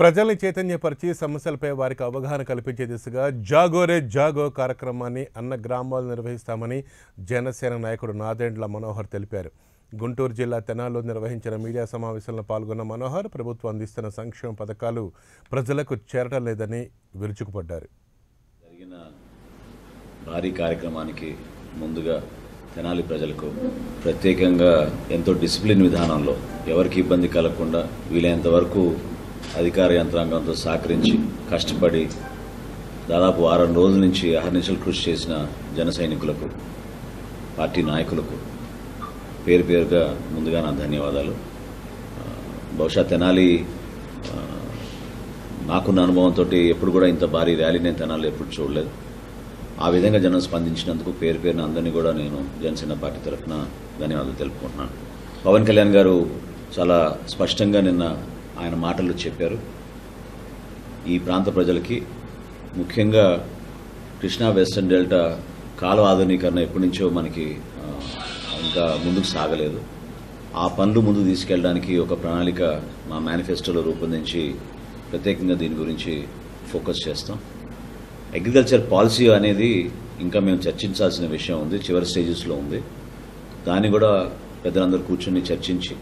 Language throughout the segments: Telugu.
ప్రజల్ని చైతన్యపరిచి సమస్యలపై వారికి అవగాహన కల్పించే దిశగా జాగోరే జాగో కార్యక్రమాన్ని అన్న గ్రామాలు నిర్వహిస్తామని జనసేన నాయకుడు నాదెండ్ల మనోహర్ తెలిపారు. గుంటూరు జిల్లా తెనాలిలో నిర్వహించిన మీడియా సమావేశంలో పాల్గొన్న మనోహర్ ప్రభుత్వం అందిస్తున్న సంక్షేమ పథకాలు ప్రజలకు చేరటం లేదని విరుచుకుపడ్డారు. జరిగిన భారీ కార్యక్రమానికి ముందుగా తెనాలి ప్రజలకు ప్రత్యేకంగా ఎంతో డిసిప్లిన్ విధానంలో ఎవరికి ఇబ్బంది కలగకుండా వీలైనంత వరకు అధికార యంత్రాంగంతో సహకరించి కష్టపడి దాదాపు 6 రోజుల నుంచి అహర్నిశలు కృషి చేసిన జన సైనికులకు, పార్టీ నాయకులకు పేరు పేరుగా ముందుగా నా ధన్యవాదాలు. బహుశా తెనాలి నాకున్న అనుభవంతో ఎప్పుడు కూడా ఇంత భారీ ర్యాలీ నేను తెనాలి ఎప్పుడు చూడలేదు. ఆ విధంగా జనం స్పందించినందుకు పేరు పేరున అందరినీ కూడా నేను జనసేన పార్టీ తరఫున ధన్యవాదాలు తెలుపుకుంటున్నాను. పవన్ కళ్యాణ్ గారు చాలా స్పష్టంగా నిన్న ఆయన మాటలు చెప్పారు. ఈ ప్రాంత ప్రజలకి ముఖ్యంగా కృష్ణా వెస్టర్న్ డెల్టా కాలువ ఆధునీకరణ ఎప్పటి నుంచో మనకి ఇంకా ముందుకు సాగలేదు. ఆ పనులు ముందుకు తీసుకెళ్ళడానికి ఒక ప్రణాళిక మా మేనిఫెస్టోలో రూపొందించి ప్రత్యేకంగా దీని గురించి ఫోకస్ చేస్తాం. అగ్రికల్చర్ పాలసీ అనేది ఇంకా మేము చర్చించాల్సిన విషయం ఉంది, చివరి స్టేజెస్లో ఉంది. దాన్ని కూడా పెద్దలందరూ కూర్చొని చర్చించి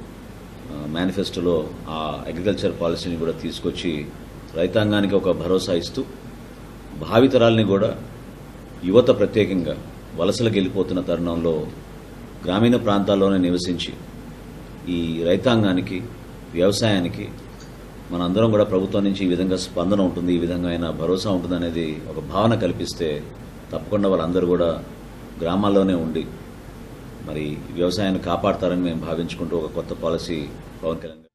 మేనిఫెస్టోలో ఆ అగ్రికల్చర్ పాలసీని కూడా తీసుకొచ్చి రైతాంగానికి ఒక భరోసా ఇస్తూ భావితరాలని కూడా యువత ప్రత్యేకంగా వలసలకు వెళ్ళిపోతున్న తరుణంలో గ్రామీణ ప్రాంతాల్లోనే నివసించి ఈ రైతాంగానికి, వ్యవసాయానికి మనందరం కూడా ప్రభుత్వం నుంచి ఈ విధంగా స్పందన ఉంటుంది, ఈ విధంగా అయినా భరోసా ఉంటుంది అనేది ఒక భావన కల్పిస్తే తప్పకుండా వాళ్ళందరూ కూడా గ్రామాల్లోనే ఉండి మరి వ్యవసాయాన్ని కాపాడతారని మేము భావించుకుంటూ ఒక కొత్త పాలసీ పవన్ కళ్యాణ్